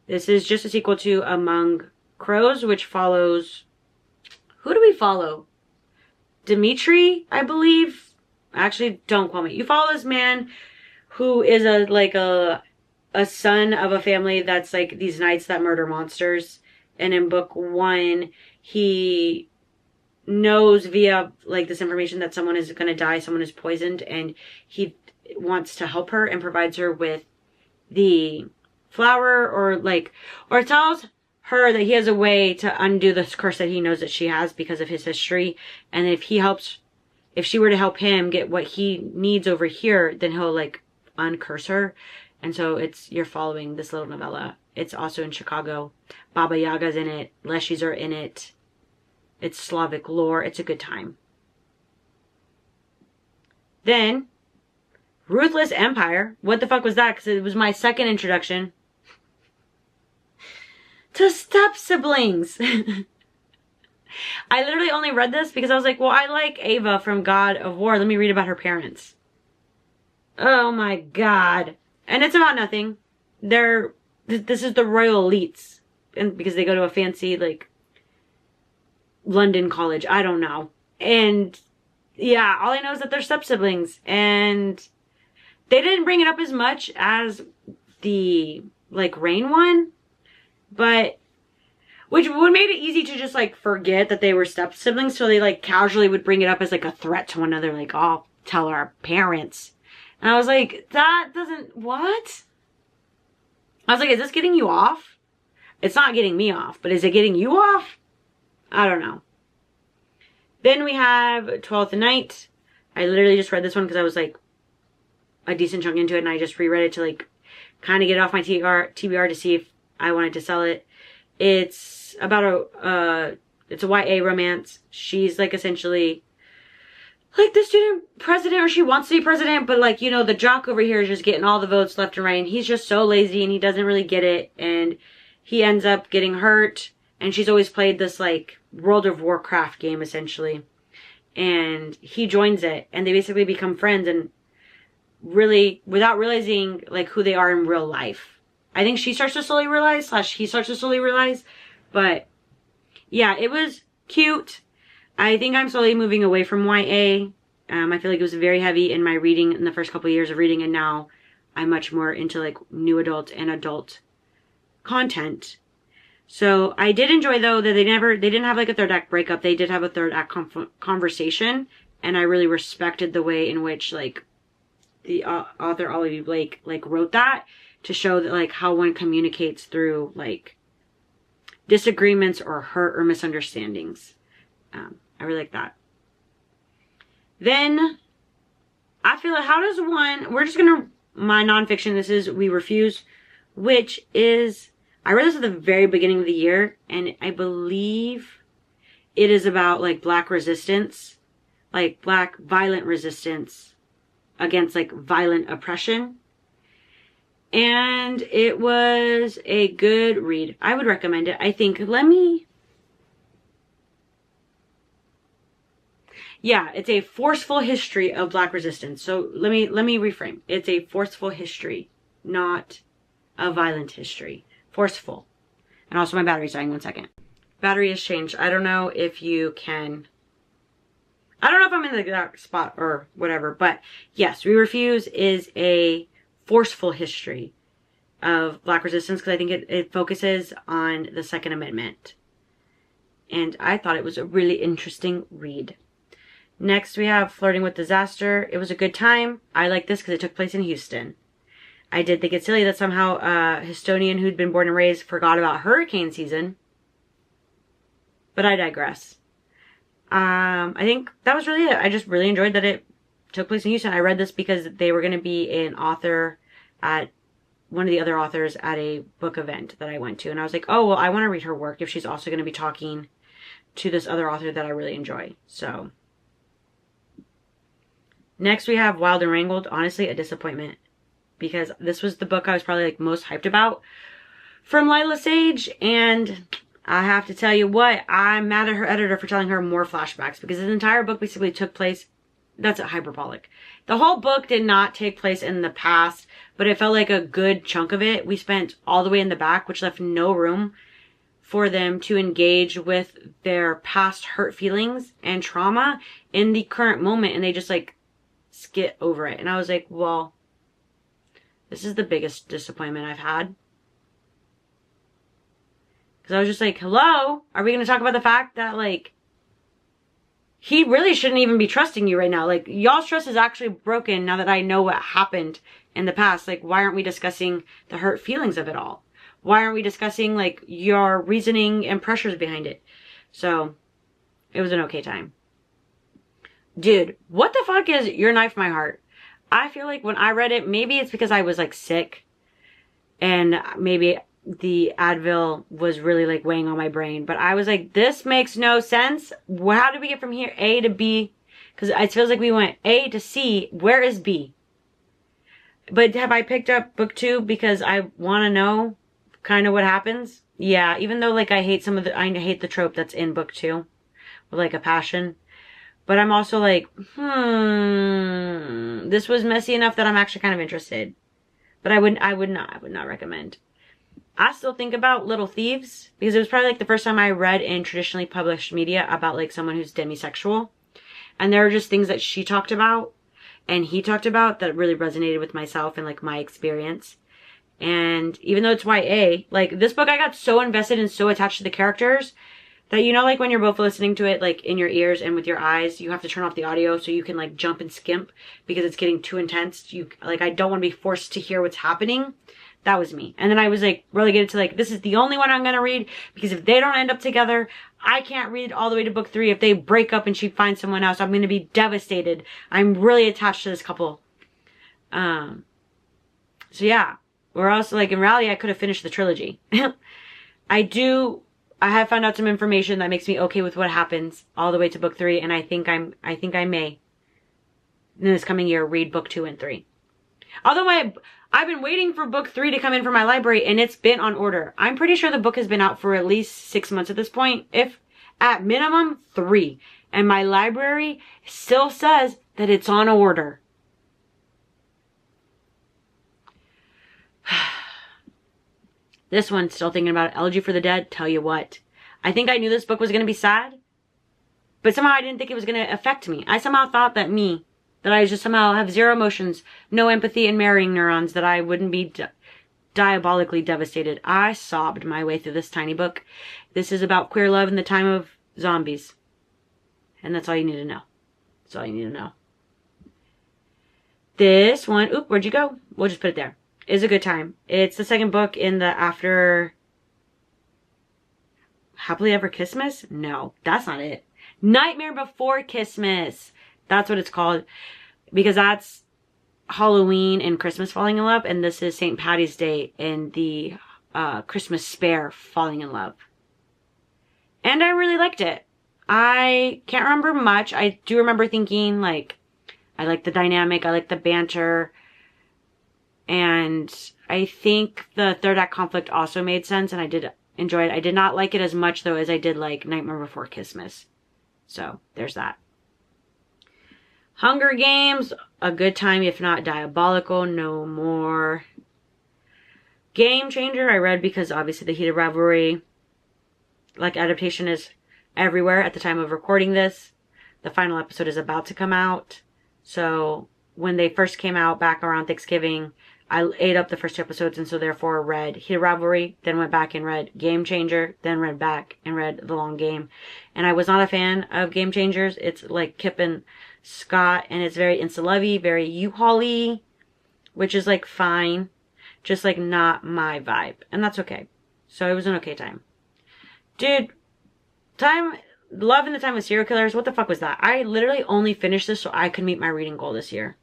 Speaker 1: This is just a sequel to Among Crows, which follows... Who do we follow? Dimitri, I believe. Actually, don't quote me. You follow this man who is a son of a family that's like these knights that murder monsters. And in book 1, he knows via like this information that someone is going to die, someone is poisoned, and he wants to help her and provides her with the flower or tells her that he has a way to undo this curse that he knows that she has because of his history. And if she were to help him get what he needs over here, then he'll like uncurse her. And so you're following this little novella. It's also in Chicago. Baba Yaga's in it. Leshies are in it. It's Slavic lore. It's a good time. Then, Ruthless Empire. What the fuck was that? Because it was my second introduction to step siblings. I literally only read this because I was like, well, I like Ava from God of War. Let me read about her parents. Oh my god. And it's about nothing. This is the royal elites. And because they go to a fancy, like, London college. I don't know. And, yeah, all I know is that they're step-siblings. And they didn't bring it up as much as the, like, Rain one. But, which would made it easy to just, like, forget that they were step-siblings. So they, like, casually would bring it up as, like, a threat to one another. Like, oh, tell our parents. And I was like, that doesn't... What? I was like, is this getting you off? It's not getting me off, but is it getting you off? I don't know. Then we have 12th Night. I literally just read this one because I was like a decent chunk into it, and I just reread it to like kind of get it off my TBR to see if I wanted to sell it. It's about it's a YA romance. She's like essentially like the student president, or she wants to be president, but like, you know, the jock over here is just getting all the votes left and right, and he's just so lazy and he doesn't really get it, and he ends up getting hurt. And she's always played this like World of Warcraft game essentially, and he joins it, and they basically become friends, and really without realizing like who they are in real life. I think she starts to slowly realize, / he starts to slowly realize. But yeah, it was cute. I think I'm slowly moving away from YA I feel like it was very heavy in my reading in the first couple of years of reading, and now I'm much more into like new adult and adult content. So I did enjoy, though, that they didn't have like a third act breakup. They did have a third act conversation, and I really respected the way in which like the author Olivia Blake like wrote that, to show that like how one communicates through like disagreements or hurt or misunderstandings. I really like that. Then I feel like, how does one, we're just gonna, my nonfiction, this is We Refuse, which is, I read this at the very beginning of the year, and I believe it is about like Black resistance, like Black violent resistance against like violent oppression. And it was a good read. I would recommend it. I think, yeah, it's a forceful history of Black resistance. So let me reframe. It's a forceful history, not a violent history. Forceful. And also my battery's dying. 1 second. Battery has changed. I don't know if you can, I don't know if I'm in the exact spot or whatever, but yes, We Refuse is a forceful history of Black resistance, because I think it focuses on the Second Amendment. And I thought it was a really interesting read. Next, we have Flirting with Disaster. It was a good time. I like this because it took place in Houston. I did think it's silly that somehow a Houstonian who'd been born and raised forgot about hurricane season. But I digress. I think that was really it. I just really enjoyed that it took place in Houston. I read this because they were going to be an author at one of the other authors at a book event that I went to. And I was like, oh, well, I want to read her work if she's also going to be talking to this other author that I really enjoy. So next we have Wild and Wrangled. Honestly, a disappointment, because this was the book I was probably like most hyped about from Lila Sage. And I have to tell you what, I'm mad at her editor for telling her more flashbacks, because this entire book basically took place, that's a hyperbolic. The whole book did not take place in the past, but it felt like a good chunk of it we spent all the way in the back, which left no room for them to engage with their past hurt feelings and trauma in the current moment, and they just like skip over it. And I was like, well, this is the biggest disappointment I've had. Because I was just like, hello? Are we going to talk about the fact that, like, he really shouldn't even be trusting you right now? Like, y'all's trust is actually broken now that I know what happened in the past. Like, why aren't we discussing the hurt feelings of it all? Why aren't we discussing, like, your reasoning and pressures behind it? So, it was an okay time. Dude, what the fuck is Your Knife, My Heart? I feel like when I read it, maybe it's because I was, like, sick. And maybe the Advil was really like weighing on my brain, but I was like, this makes no sense. How did we get from here A to B? Because it feels like we went A to C. Where is B? But have I picked up book 2 because I want to know kind of what happens? Yeah, even though like I hate the trope that's in book 2 with like a passion, but I'm also like, this was messy enough that I'm actually kind of interested. But I would not recommend. I still think about Little Thieves, because it was probably like the first time I read in traditionally published media about like someone who's demisexual. And there are just things that she talked about and he talked about that really resonated with myself and like my experience. And even though it's YA, like this book, I got so invested and so attached to the characters that, you know, like when you're both listening to it, like in your ears and with your eyes, you have to turn off the audio so you can like jump and skimp because it's getting too intense. I don't want to be forced to hear what's happening. That was me. And then I was like relegated to like, this is the only one I'm going to read, because if they don't end up together, I can't read all the way to book 3. If they break up and she finds someone else, I'm going to be devastated. I'm really attached to this couple. So yeah, or else like in Rally, I could have finished the trilogy. I have found out some information that makes me okay with what happens all the way to book 3. And I think I may in this coming year read book 2 and 3. Although I've been waiting for book 3 to come in from my library, and it's been on order. I'm pretty sure the book has been out for at least 6 months at this point, if at minimum 3. And my library still says that it's on order. This one's still thinking about it. Elegy for the Dead. Tell you what, I think I knew this book was going to be sad. But somehow I didn't think it was going to affect me. I somehow thought that I just somehow have zero emotions, no empathy and mirroring neurons, that I wouldn't be diabolically devastated. I sobbed my way through this tiny book. This is about queer love in the time of zombies. And that's all you need to know. That's all you need to know. This one, oop, where'd you go? We'll just put it there. Is a good time. It's the second book in the after Happily Ever Christmas? No, that's not it. Nightmare Before Christmas. That's what it's called. Because that's Halloween and Christmas falling in love. And this is St. Patty's Day and the Christmas Spare falling in love. And I really liked it. I can't remember much. I do remember thinking, like, I like the dynamic. I like the banter. And I think the third act conflict also made sense. And I did enjoy it. I did not like it as much, though, as I did like Nightmare Before Christmas. So, there's that. Hunger Games, a good time, if not diabolical. No more. Game Changer, I read because obviously the Heated Rivalry, like, adaptation is everywhere at the time of recording this. The final episode is about to come out. So, when they first came out back around Thanksgiving, I ate up the first two episodes, and so therefore read Heated Rivalry, then went back and read Game Changer, then read back and read The Long Game. And I was not a fan of Game Changers. It's like Kip and Scott, and it's very insta-lovey, very U-Haul-y, which is like fine, just like not my vibe, and that's okay. So it was an okay time. Dude, Love in the Time of Serial Killers, what the fuck was that? I literally only finished this so I could meet my reading goal this year.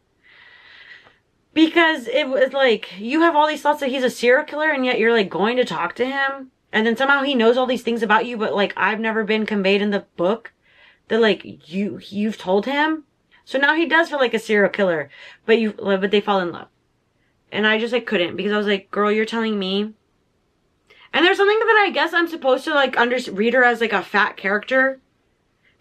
Speaker 1: Because it was like, you have all these thoughts that he's a serial killer, and yet you're like going to talk to him, and then somehow he knows all these things about you, but like I've never been conveyed in the book that like you've told him. So now he does feel like a serial killer, but they fall in love. And I just like couldn't, because I was like, girl, you're telling me. And there's something that I guess I'm supposed to like read her as like a fat character.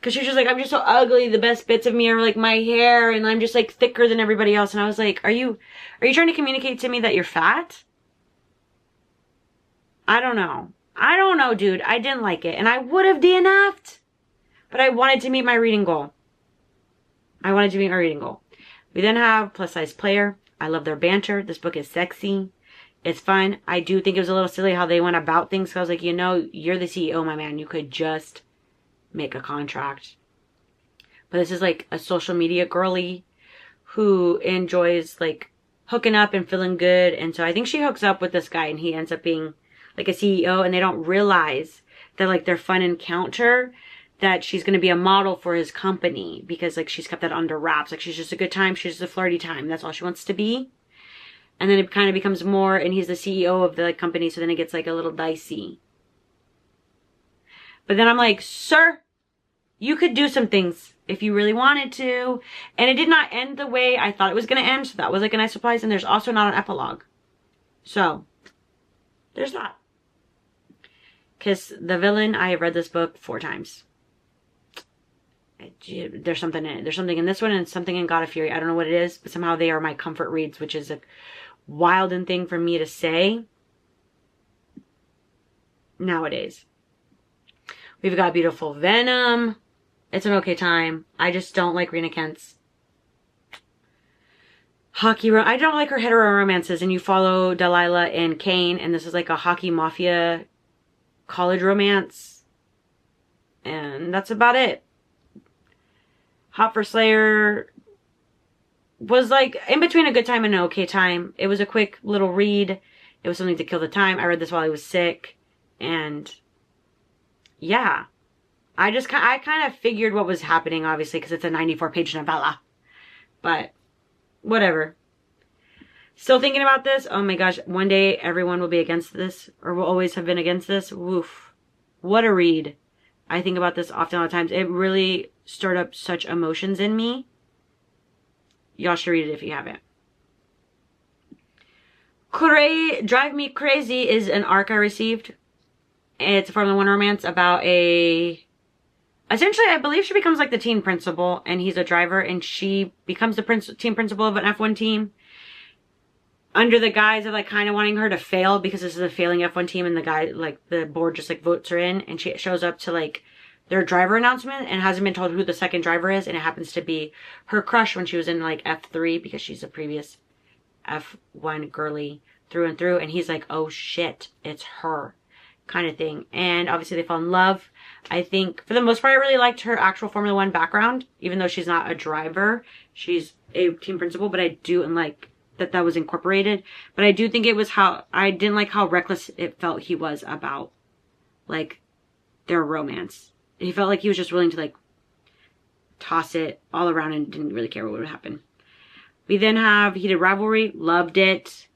Speaker 1: Cause she's just like, I'm just so ugly, the best bits of me are like my hair, and I'm just like thicker than everybody else. And I was like, are you trying to communicate to me that you're fat? I don't know, dude. I didn't like it. And I would have DNF'd. But I wanted to meet my reading goal. We then have Plus Size Player. I love their banter. This book is sexy. It's fun. I do think it was a little silly how they went about things. So I was like, you know, you're the CEO, my man. You could just make a contract. But this is like a social media girly who enjoys like hooking up and feeling good. And so I think she hooks up with this guy, and he ends up being like a CEO, and they don't realize that like their fun encounter, that she's going to be a model for his company, because like she's kept that under wraps. Like she's just a good time. She's just a flirty time. That's all she wants to be. And then it kind of becomes more, and he's the CEO of the like, company. So then it gets like a little dicey. But then I'm like, sir, you could do some things if you really wanted to. And it did not end the way I thought it was going to end. So that was like a nice surprise. And there's also not an epilogue. So there's that. Kiss the Villain. I have read this book 4 times. There's something in it. There's something in this one and something in God of Fury. I don't know what it is, but somehow they are my comfort reads, which is a wild thing for me to say nowadays. We've got Beautiful Venom. It's an okay time. I just don't like Rena Kent's hockey. I don't like her hetero romances, and you follow Delilah and Kane, and this is like a hockey mafia college romance. And that's about it. Hot for Slayer was like in between a good time and an okay time. It was a quick little read. It was something to kill the time. I read this while I was sick. And yeah, I kind of figured what was happening, obviously, because it's a 94-page novella. But whatever. Still thinking about this. Oh my gosh, one day everyone will be against this, or will always have been against this. Woof. What a read. I think about this often all the times. It really stirred up such emotions in me. Y'all should read it if you haven't. Drive Me Crazy is an arc I received. It's a Formula One romance about essentially, I believe she becomes like the team principal, and he's a driver, and she becomes the team principal of an F1 team under the guise of like kind of wanting her to fail, because this is a failing F1 team, and the guy, like the board just like votes her in, and she shows up to like their driver announcement and hasn't been told who the second driver is, and it happens to be her crush when she was in like F3 because she's a previous F1 girly through and through, and he's like, oh shit, it's her kind of thing. And obviously they fall in love. I think for the most part I really liked her actual Formula One background, even though she's not a driver, she's a team principal, but I do like that was incorporated. But I do think it was I didn't like how reckless it felt he was about like their romance. He felt like he was just willing to like toss it all around and didn't really care what would happen. We then have Heated Rivalry. Loved it.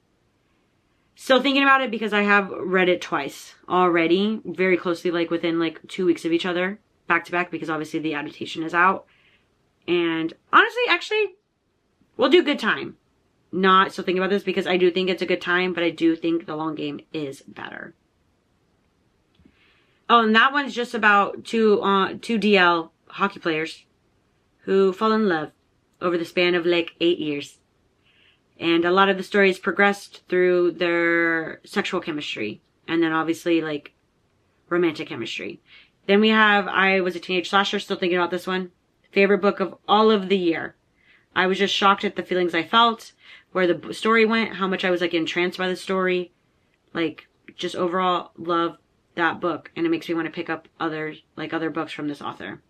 Speaker 1: Still thinking about it because I have read it twice already. Very closely, like within like 2 weeks of each other. Back to back, because obviously the adaptation is out. And honestly, actually, we'll do Good Time. Not still thinking about this because I do think it's a good time, but I do think The Long Game is better. Oh, and that one's just about two DL hockey players who fall in love over the span of like 8 years. And a lot of the stories progressed through their sexual chemistry. And then obviously like romantic chemistry. Then we have I Was a Teenage Slasher, still thinking about this one. Favorite book of all of the year. I was just shocked at the feelings I felt, where the story went, how much I was like entranced by the story. Like just overall love that book, and it makes me want to pick up other books from this author.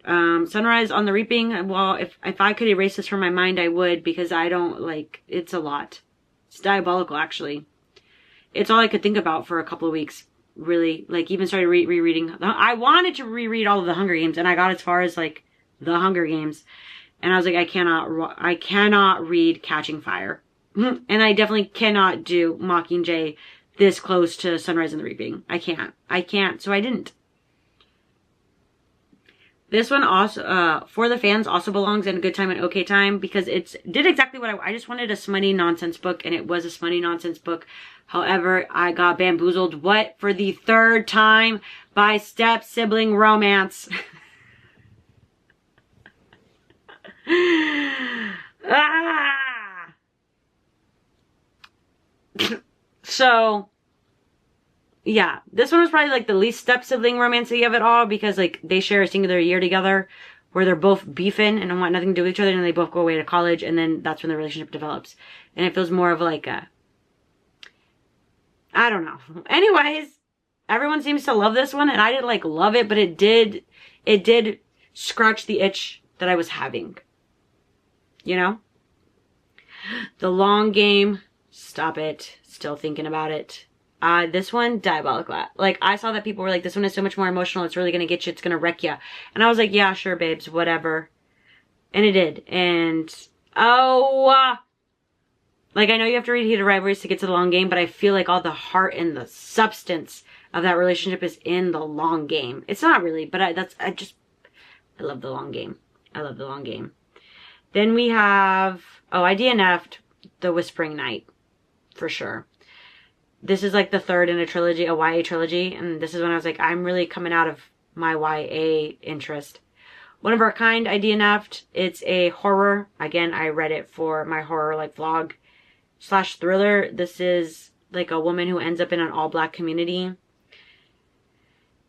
Speaker 1: Sunrise on the Reaping. Well, if I could erase this from my mind, I would, because I don't like, it's a lot. It's diabolical, actually. It's all I could think about for a couple of weeks. Really, like even started rereading. I wanted to reread all of the Hunger Games, and I got as far as like the Hunger Games, and I was like, I cannot read Catching Fire, and I definitely cannot do Mockingjay this close to Sunrise and the Reaping. I can't, so I didn't. This one also, For the Fans, also belongs in Good Time and Okay Time, because it did exactly what I just wanted, a smutty nonsense book, and it was a smutty nonsense book. However, I got bamboozled, what, for the third time, by step-sibling romance. So, yeah, this one was probably like the least step-sibling romancy of it all, because like they share a singular year together where they're both beefing and want nothing to do with each other, and they both go away to college, and then that's when the relationship develops. And it feels more of like a, I don't know. Anyways, everyone seems to love this one, and I didn't like love it, but it did scratch the itch that I was having. You know? The Long Game, stop it. Still thinking about it. This one, diabolical. Like, I saw that people were like, this one is so much more emotional, it's really gonna get you, it's gonna wreck you. And I was like, yeah, sure, babes, whatever. And it did. And, like, I know you have to read Heated Rivalries to get to The Long Game, but I feel like all the heart and the substance of that relationship is in The Long Game. It's not really, but I love The Long Game. I love The Long Game. Then we have, I DNF'd The Whispering Night, for sure. This is like the third in a trilogy, a YA trilogy, and this is when I was like, I'm really coming out of my YA interest. One of a Kind, I DNF'd. It's a horror. Again, I read it for my horror like vlog / thriller. This is like a woman who ends up in an all-black community,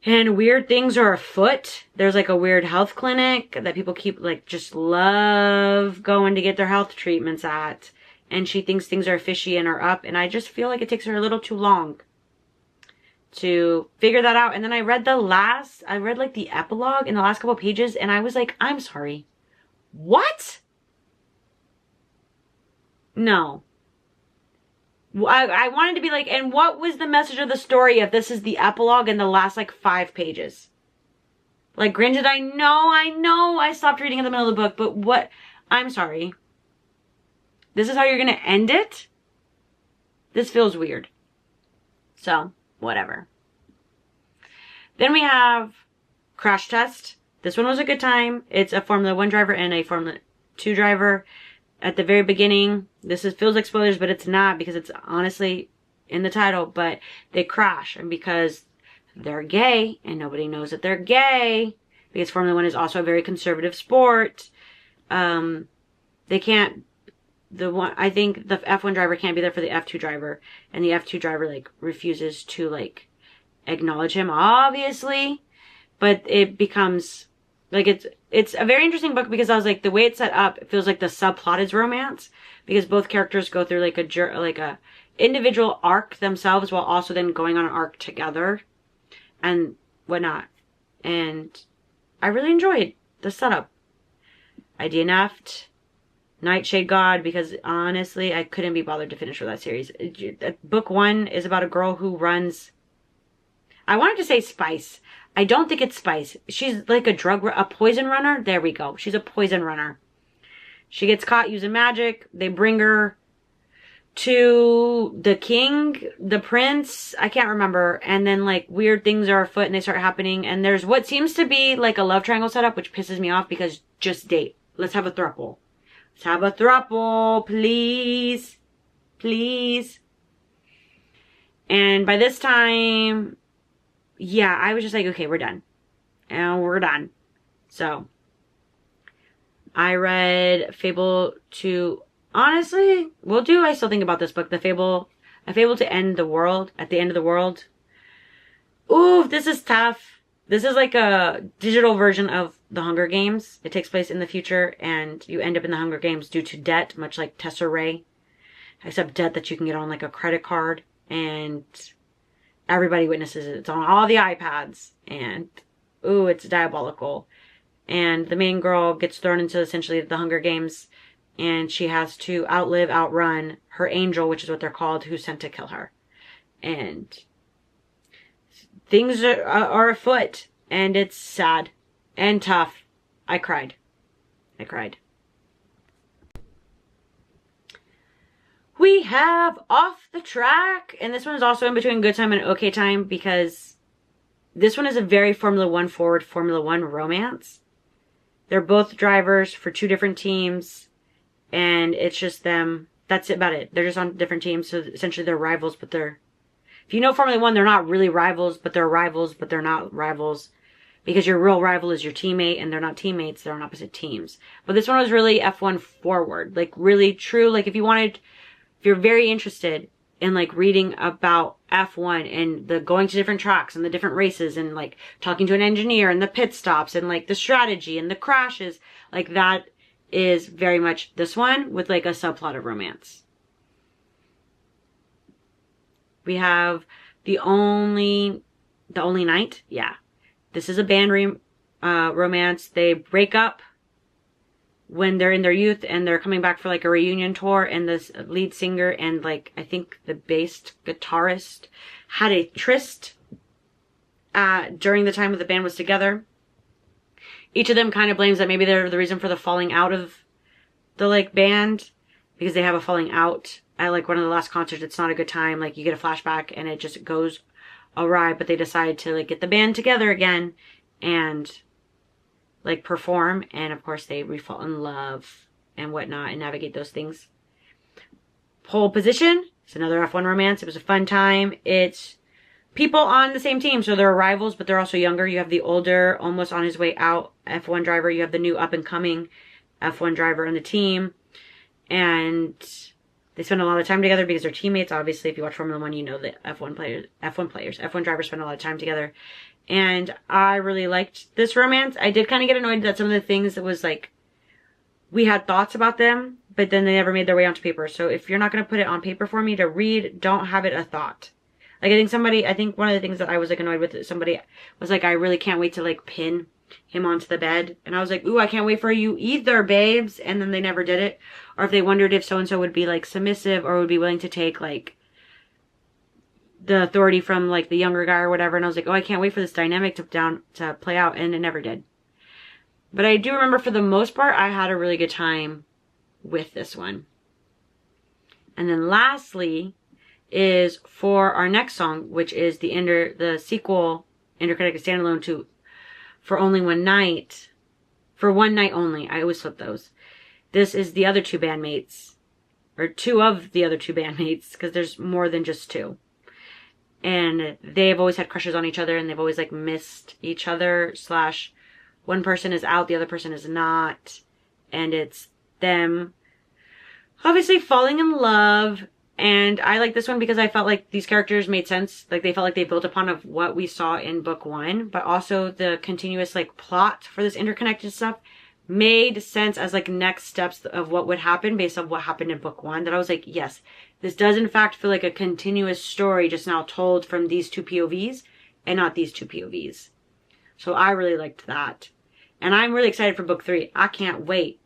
Speaker 1: and weird things are afoot. There's like a weird health clinic that people keep like just love going to get their health treatments at. And she thinks things are fishy and are up. And I just feel like it takes her a little too long to figure that out. And then I read like the epilogue in the last couple of pages. And I was like, I'm sorry. What? No. I wanted to be like, and what was the message of the story if this is the epilogue in the last like 5 pages? Like, granted, I know I stopped reading in the middle of the book, but what? I'm sorry. This is how you're going to end it? This feels weird. So, whatever. Then we have Crash Test. This one was a good time. It's a Formula 1 driver and a Formula 2 driver. At the very beginning, feels like spoilers, but it's not, because it's honestly in the title, but they crash. And because they're gay, and nobody knows that they're gay, because Formula 1 is also a very conservative sport, they can't, I think the F1 driver can't be there for the F2 driver, and the F2 driver like refuses to like acknowledge him, obviously. but it becomes like it's a very interesting book because I was like, the way it's set up, it feels like the subplot is romance because both characters go through like a individual arc themselves while also then going on an arc together and whatnot. And I really enjoyed the setup. I DNF'd Nightshade God because honestly I couldn't be bothered to finish with that series. Book 1 is about a girl who runs, I wanted to say spice. I don't think it's spice. She's like a poison runner. There we go. She's a poison runner. She gets caught using magic. They bring her to the king, the prince, I can't remember. And then like weird things are afoot and they start happening. And there's what seems to be like a love triangle setup, which pisses me off because just date. Let's have a throuple. Let's have a throuple, please. Please. And by this time, yeah, I was just like, okay, we're done. And we're done. So, I read Fable to, honestly, I still think about this book, A Fable to End the World, at the End of the World. Ooh, this is tough. This is like a digital version of The Hunger Games. It takes place in the future, and you end up in the Hunger Games due to debt, much like Tessa Ray. Except debt that you can get on like a credit card, and everybody witnesses it. It's on all the iPads, and ooh, it's diabolical. And the main girl gets thrown into essentially the Hunger Games, and she has to outrun her angel, which is what they're called, who's sent to kill her. And things are afoot, and it's sad and tough. I cried. We have Off the Track, and this one is also in between Good Time and Okay Time because this one is a very Formula One forward Formula One romance. They're both drivers for 2 different teams, and it's just them. That's about it. They're just on different teams, so essentially they're rivals, but if you know Formula One, they're not really rivals, but they're rivals, but they're not rivals. Because your real rival is your teammate, and they're not teammates, they're on opposite teams. But this one was really F1 forward. Like, really true. Like, if you're very interested in, like, reading about F1 and the going to different tracks and the different races and, like, talking to an engineer and the pit stops and, like, the strategy and the crashes, like, that is very much this one with, like, a subplot of romance. We have The Only Night. Yeah. This is a band romance. They break up when they're in their youth and they're coming back for like a reunion tour, and this lead singer and like I think the bass guitarist had a tryst during the time that the band was together. Each of them kind of blames that maybe they're the reason for the falling out of the like band because they have a falling out at like one of the last concerts. It's not a good time. Like you get a flashback and it just goes awry, but they decide to like get the band together again and like perform, and of course they fall in love and whatnot and navigate those things. Pole Position. It's another F1 romance. It was a fun time. It's people on the same team, so they're rivals, but they're also younger. You have the older, almost on his way out F1 driver. You have the new up and coming F1 driver on the team, and they spend a lot of time together because they're teammates. Obviously, if you watch Formula One, you know that F1 drivers spend a lot of time together. And I really liked this romance. I did kind of get annoyed that some of the things that was like, we had thoughts about them, but then they never made their way onto paper. So if you're not going to put it on paper for me to read, don't have it a thought. Like I think one of the things that I was like annoyed with, somebody was like, I really can't wait to like pin him onto the bed. And I was like, ooh, I can't wait for you either, babes. And then they never did it. Or if they wondered if so-and-so would be like submissive or would be willing to take like the authority from like the younger guy or whatever. And I was like, oh, I can't wait for this dynamic to play out. And it never did. But I do remember for the most part, I had a really good time with this one. And then lastly is for our next song, which is the sequel, Interconnected Standalone to For Only One Night. For One Night Only. I always flip those. This is the other 2 bandmates. Or 2 of the other 2 bandmates. Because there's more than just 2. And they have always had crushes on each other. And they've always like missed each other. / one person is out. The other person is not. And it's them obviously falling in love. And I like this one because I felt like these characters made sense. Like they felt like they built upon of what we saw in book 1, but also the continuous like plot for this interconnected stuff made sense as like next steps of what would happen based on what happened in book 1. That I was like, yes, this does in fact feel like a continuous story just now told from these 2 POVs and not these 2 POVs. So I really liked that. And I'm really excited for book 3. I can't wait.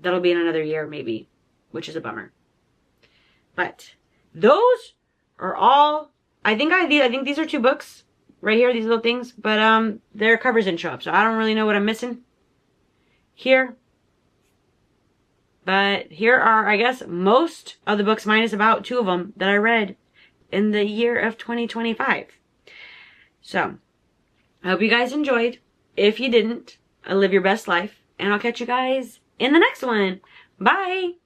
Speaker 1: That'll be in another year maybe, which is a bummer. But those are all, I think these are 2 books right here, these little things, but their covers didn't show up, so I don't really know what I'm missing here. But here are, I guess, most of the books minus about 2 of them that I read in the year of 2025. So, I hope you guys enjoyed. If you didn't, live your best life, and I'll catch you guys in the next one. Bye!